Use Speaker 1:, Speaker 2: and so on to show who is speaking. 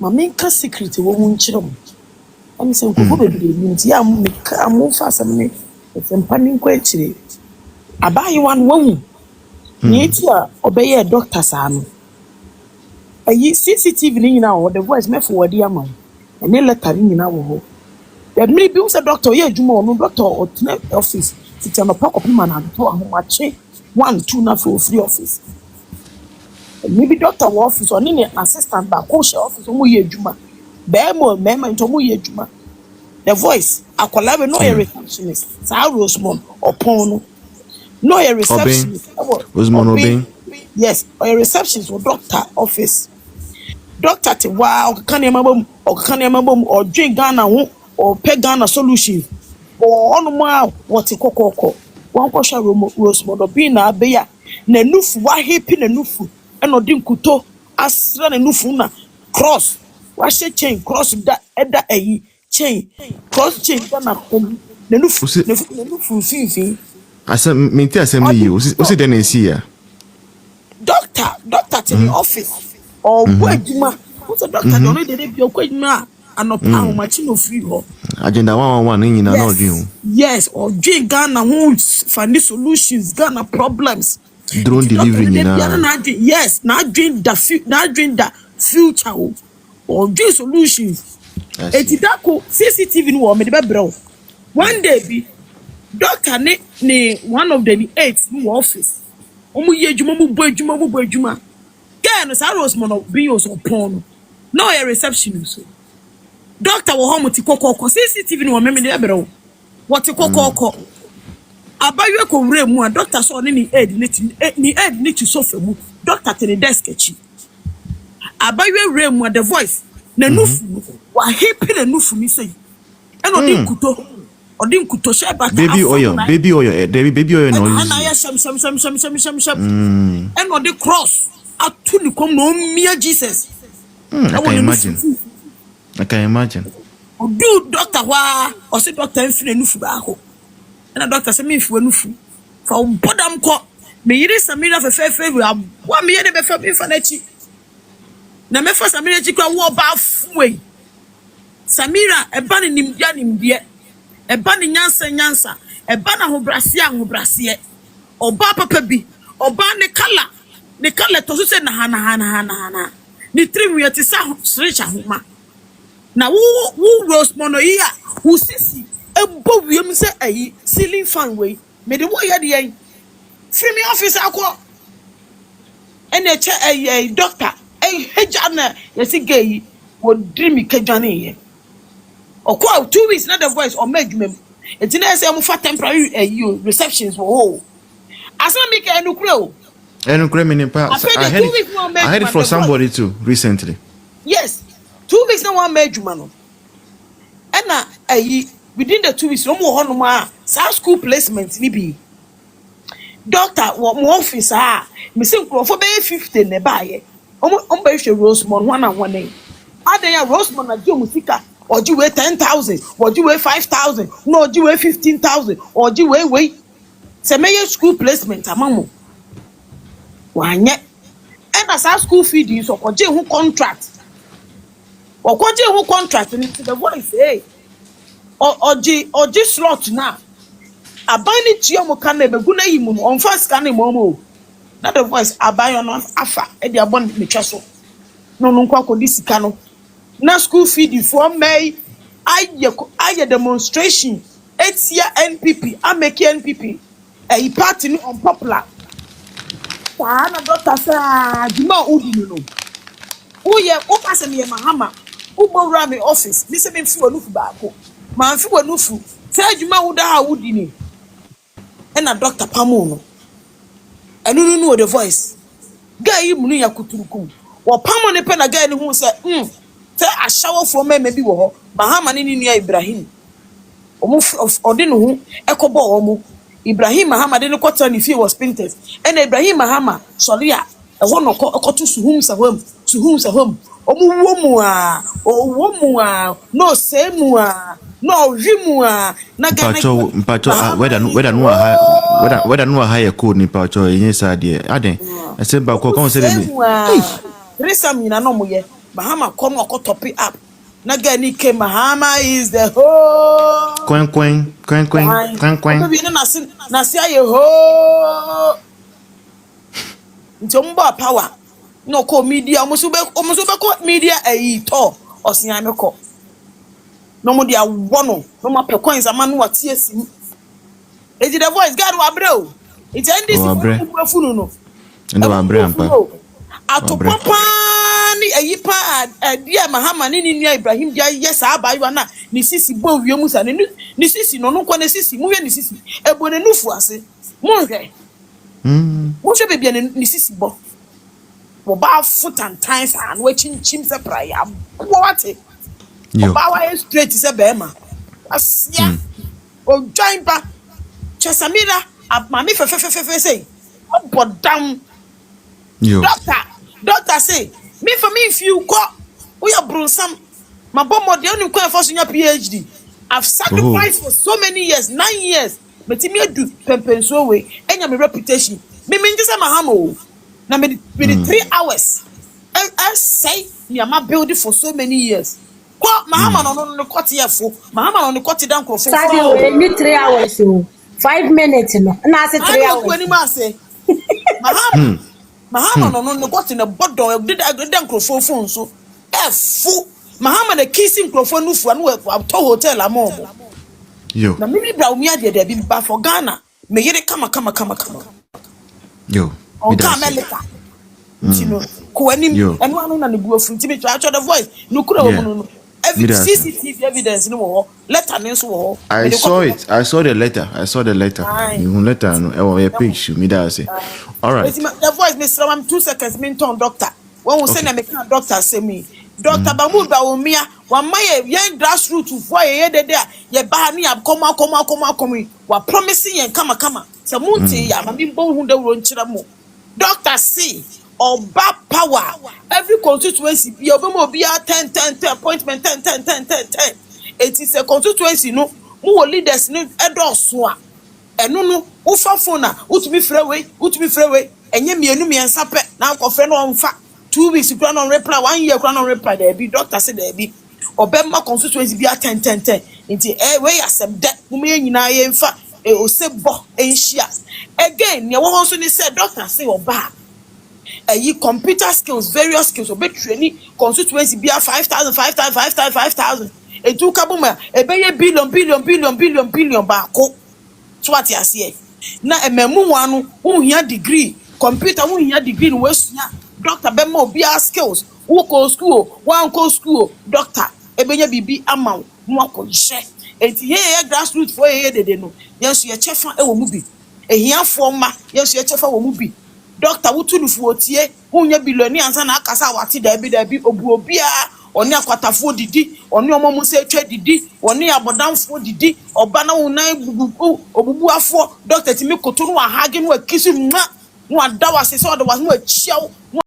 Speaker 1: my main secret won't chill. I'm saying, go baby, means I'm fast and me. It's a panning question. I buy you one woman. Nature obey a doctor, Sam. A CCTV now, the voice me for the amount. And then let her in our home. There may be a doctor, yeah, Jumo, no doctor or office. It's on a pocket man and to a check 1, 2 now for free office. Maybe doctor office or any assistant back office or Juma. Bemo, Mema, and Tomu Juma. The voice, I collaborate no receptionist, Sir Rosemond or Pono. No a receptionist.
Speaker 2: Rosemond Obeng.
Speaker 1: Yes, or a receptionist or doctor office. Doctor te wow, can you or drink Ghana or pay Ghana solution or on wow what a cocoa. One question Rosemond Obeng na beya. Ne nufu wa happy ne nufu. Eno din kuto asra ne nufu na cross. Wa she chain cross da eda chain cross chain na ne nufu fin.
Speaker 2: Asa minti asem ni o si den ensi ya.
Speaker 1: Doctor to the office or Wajima. What's a doctor don't dey be okwadima anopa machine free ho.
Speaker 2: Agenda 111 nyina na odwin.
Speaker 1: Yes, or drink Ghana find solutions, Ghana problems.
Speaker 2: Drone delivery nyina.
Speaker 1: Yes, now drink the future or drink solutions. Etidako CCTV no me dey bro. One day be doctor ne one of the aides in office. Omu ye juma mu boy juma. Girl no say Rosemond Obeng so pon. No a receptionist. Doctor wo home ti kokoko CCTV no me dey bro. What kokoko. Abaye ko wure mu a doctor so ni aide ni to sofa mu. Doctor te the desk echi. Abaye wure mu the voice na nufu wa happy na nufu mi say. Eno di kuto.
Speaker 2: Baby oil, baby no.
Speaker 1: And I sham. And on the cross, I told come no mere Jesus.
Speaker 2: I can imagine.
Speaker 1: Do doctor wa or say doctor enfine nufu ba ho. And a doctor say me fu nufu. For bodam ko me yire Samira fe wa me yire be fe me fa na chi. Na me fa Samira chi kwa wo ba fuwe. Samira e ba ni nimdia. Eba ni nyansa eba na hobrase oba papa bi oba ne kala to so se na hana ni trim yeti sa srecha homa na wo Rosemond yi a wo sisi ebo wiem se ayi ceiling fan we me de wo ye de yen free me office akọ ene che ayi doctor heja na yesi gay wo dream kejane ye. Or 2 weeks, not the voice or make me. It's in a for temporary receptions for whole. As I make a new crow.
Speaker 2: And I heard it from somebody too recently.
Speaker 1: Yes, 2 weeks no one made you man. And within the 2 weeks, no more on South school placement, maybe. Doctor, what more office are missing for 50 nearby. Rosemond 1 and 1 name. Are they a Rosemond and Joe Musika? Or do you weigh 10,000? Or do you weigh 5,000? No, do you weigh 15,000? Or do you weigh? Say, may school placement, amamu. Why yet? And as our school fees or who contract? Or who contract into the voice, eh? Or G slot now. I buy it to your mokane, but good name on first canning momo. Not the voice, I buy on afa, and the abundant mitraso. No, this cano. Na school feed for May. I demonstration. 8-year NPP. I make NPP. A party unpopular. Sana doctor sa Juma udi no. Uye pass me mahama. Ubo rami office. Me se me fi wonu fu ba ko. Ma fi wonu fu. Say Juma uda ha udi ni. E na doctor pamo no. Enu no the voice. Guy yi munu ya kuturukum. Wo pamo ne pe na guy ni hu say say a shower from me maybe wo Bahama ni nua Ibrahim omo ode no hu ekobo omo Ibrahim Mahama de no kwata ni fie was painted and Ibrahim Mahama soria e ho no koto suhum sa hom omo wo mu a no se mu a no hwimu a na ga
Speaker 2: mpacho weda no ha ye code ni mpacho yin sa de aden e se ba ko kan se le
Speaker 1: Resam nyina no mo ye Mahama come or top it up. Nagani came Mahama is the ho.
Speaker 2: Quen.
Speaker 1: Maybe Nasia ye ho. Jumba power. No call media, almost media a to or Siameko. No more dia one, no more per coins a man what tears him. Is it a voice? God will bro. It's ending funo.
Speaker 2: And the Brampa.
Speaker 1: Ato papa ni ayipa dia Mahama ni nua Ibrahim dia yes aba yo na ni sisi bo wiemu sa ni sisi no kwa ni sisi mu hwe ni sisi ebo ne nufu ase mu hwe mu hwe bebia ni sisi bo wo ba futantan sa na wachinchim se praia what yo ba wa straight se be ma asia o join ba chesamira mami fe say obodam
Speaker 2: yo
Speaker 1: Doctor say, me for me if you call, we are brunsam. My bomb the only quite for your PhD. I've sacrificed for so many years, 9 years. But me do pempen so way, and your reputation. Me just am a hamo. Now me 3 hours. I say me am building for so many years. What Mahama on the court here for? Mahama on the court down for
Speaker 3: 3 hours. 5 minutes. No, I say 3 hours.
Speaker 1: Mahama no got in a bottle did a good microphone so full Mahama the kissing microphone no for no hotel among
Speaker 2: yo
Speaker 1: na me Bawumia there be back for Ghana me yere come
Speaker 2: yo
Speaker 1: on America you know ko anim and one na ne buafu ntimi to actual the voice no kura wo no every CCTV evidence no letter no so
Speaker 2: I saw the letter you letter no e page me that say all right
Speaker 1: the voice Mr. I'm 2 seconds me turn doctor when we send me can doctor say me Dr Bawumia one my young grassroots for ye there ye ba ni come wa promising yen kama se munti ya mami bo hu da wuro nchira mo doctor say oba power every constituency be obemo be 10 appointment 10 it is a constituency no mu leaders ni edoso a enu no ufa phone na utumi freeway enye miensa pe na akofre no onfa 2 weeks kura no reply 1 year kura no reply there be doctor say there be obemma constituency be 10 nti we accept that mu nyina ye mfa o se bo enhia again ne wo ho so ni say doctor say oba computer skills various skills obe training constituency be 5,000 etu kabuma ebeye billion ba ko so what you see na ememu wanu unhia degree computer unhia degree no wesua doctor bema obi skills wo ko school doctor ebenya bibi amaw no akohye enti ye grassroots for ye dede no yenso ye chefa e wo mu bi ehia fo ma yenso ye chefa wo mu bi doctor wutunufu otie unya billion ansa na akasa wate da bi obu obia oni akwatafo didi oni omomu se twa didi oni abodamfo didi oba na unan obubu afo doctor timi koto no ahage no akisu nwa no adawa se so adawa no achiaw